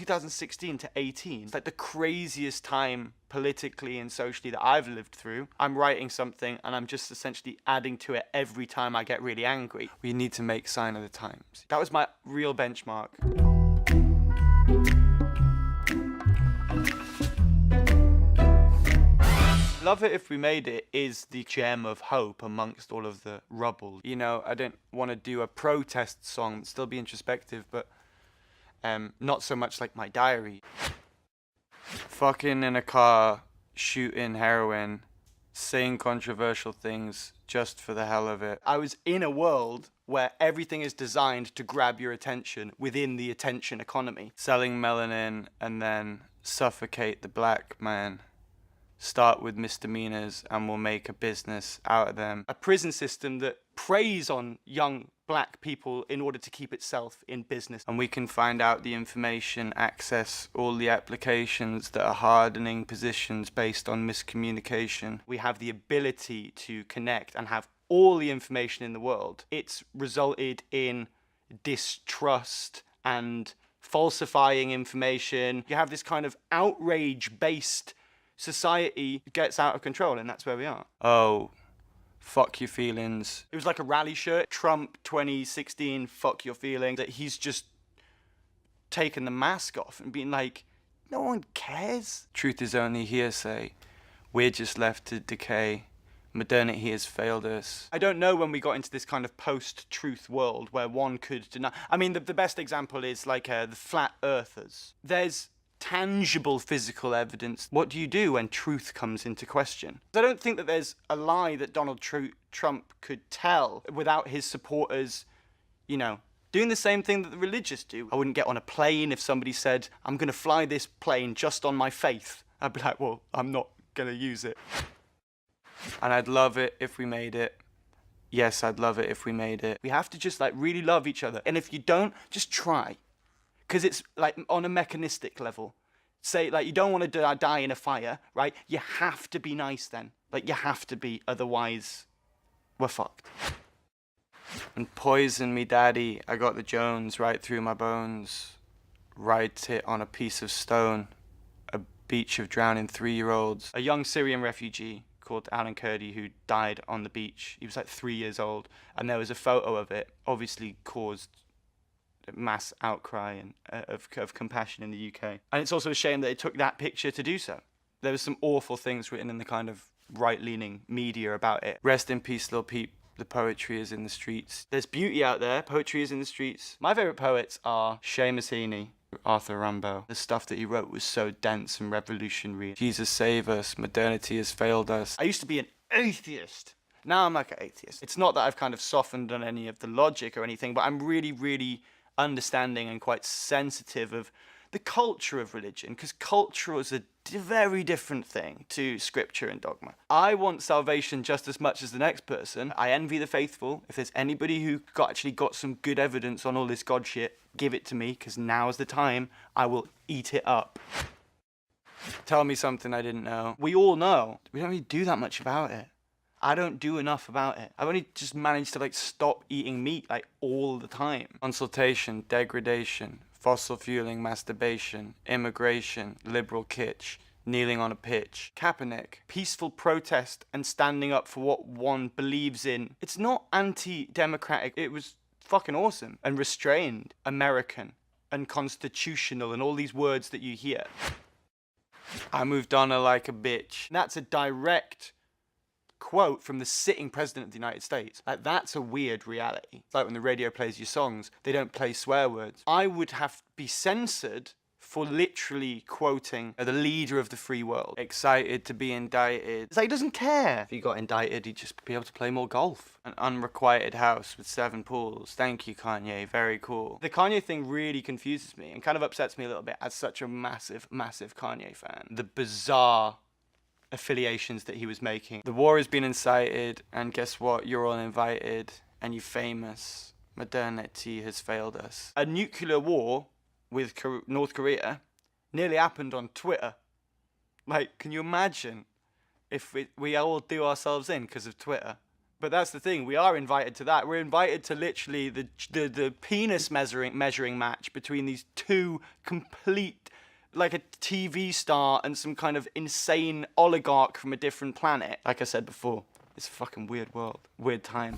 2016 to 18. It's like the craziest time politically and socially that I've lived through. I'm writing something and I'm just essentially adding to it every time I get really angry. We need to make sign of the times. That was my real benchmark. Love It If We Made It is the gem of hope amongst all of the rubble. You know, I don't want to do a protest song, still be introspective, but not so much like my diary. Fucking in a car, shooting heroin, saying controversial things just for the hell of it. I was in a world where everything is designed to grab your attention within the attention economy. Selling melanin and then suffocate the black man. Start with misdemeanors and we'll make a business out of them. A prison system that preys on young black people in order to keep itself in business. And we can find out the information, access all the applications that are hardening positions based on miscommunication. We have the ability to connect and have all the information in the world. It's resulted in distrust and falsifying information. You have this kind of outrage-based society gets out of control, and that's where we are. Oh, fuck your feelings. It was like a rally shirt. Trump 2016, fuck your feelings. That he's just taken the mask off and being like, no one cares. Truth is only hearsay. We're just left to decay. Modernity has failed us. I don't know when we got into this kind of post-truth world where one could deny. I mean, the best example is like the flat earthers. There's tangible physical evidence. What do you do when truth comes into question? I don't think that there's a lie that Donald Trump could tell without his supporters, you know, doing the same thing that the religious do. I wouldn't get on a plane if somebody said, I'm going to fly this plane just on my faith. I'd be like, well, I'm not going to use it. And I'd love it if we made it. Yes, I'd love it if we made it. We have to just like really love each other. And if you don't, just try. Because it's like on a mechanistic level. Say like you don't want to die in a fire, right? You have to be nice then. Like you have to be, otherwise we're fucked. And poison me daddy, I got the Jones right through my bones. Write it on a piece of stone. A beach of drowning 3-year-olds. A young Syrian refugee called Alan Kurdi who died on the beach. He was like 3 years old. And there was a photo of it, obviously caused mass outcry and of compassion in the UK. And it's also a shame that it took that picture to do so. There was some awful things written in the kind of right-leaning media about it. Rest in peace, Lil Peep. The poetry is in the streets. There's beauty out there. Poetry is in the streets. My favourite poets are Seamus Heaney, Arthur Rimbaud. The stuff that he wrote was so dense and revolutionary. Jesus save us. Modernity has failed us. I used to be an atheist. Now I'm like an atheist. It's not that I've kind of softened on any of the logic or anything, but I'm really, really understanding and quite sensitive of the culture of religion, because culture is a very different thing to scripture and dogma. I want salvation just as much as the next person. I envy the faithful. If there's anybody who actually got some good evidence on all this God shit, give it to me, because now's the time. I will eat it up. Tell me something I didn't know. We all know. We don't really do that much about it. I don't do enough about it. I've only just managed to like stop eating meat like all the time. Consultation, degradation, fossil fueling, masturbation, immigration, liberal kitsch, kneeling on a pitch. Kaepernick, peaceful protest and standing up for what one believes in. It's not anti-democratic. It was fucking awesome and restrained, American and constitutional and all these words that you hear. I moved on her like a bitch. And that's a direct quote from the sitting president of the United States. Like, that's a weird reality. It's like when the radio plays your songs, they don't play swear words. I would have to be censored for literally quoting the leader of the free world. Excited to be indicted. It's like, he doesn't care. If he got indicted, he'd just be able to play more golf. An unrequited house with 7 pools. Thank you, Kanye. Very cool. The Kanye thing really confuses me and kind of upsets me a little bit as such a massive, massive Kanye fan. The bizarre affiliations that he was making. The war has been incited, and guess what? You're all invited, and you're famous. Modernity has failed us. A nuclear war with North Korea nearly happened on Twitter. Like, can you imagine if we all do ourselves in because of Twitter? But that's the thing, we are invited to that. We're invited to literally the penis measuring match between these two complete, like a TV star and some kind of insane oligarch from a different planet. Like I said before, it's a fucking weird world, weird time.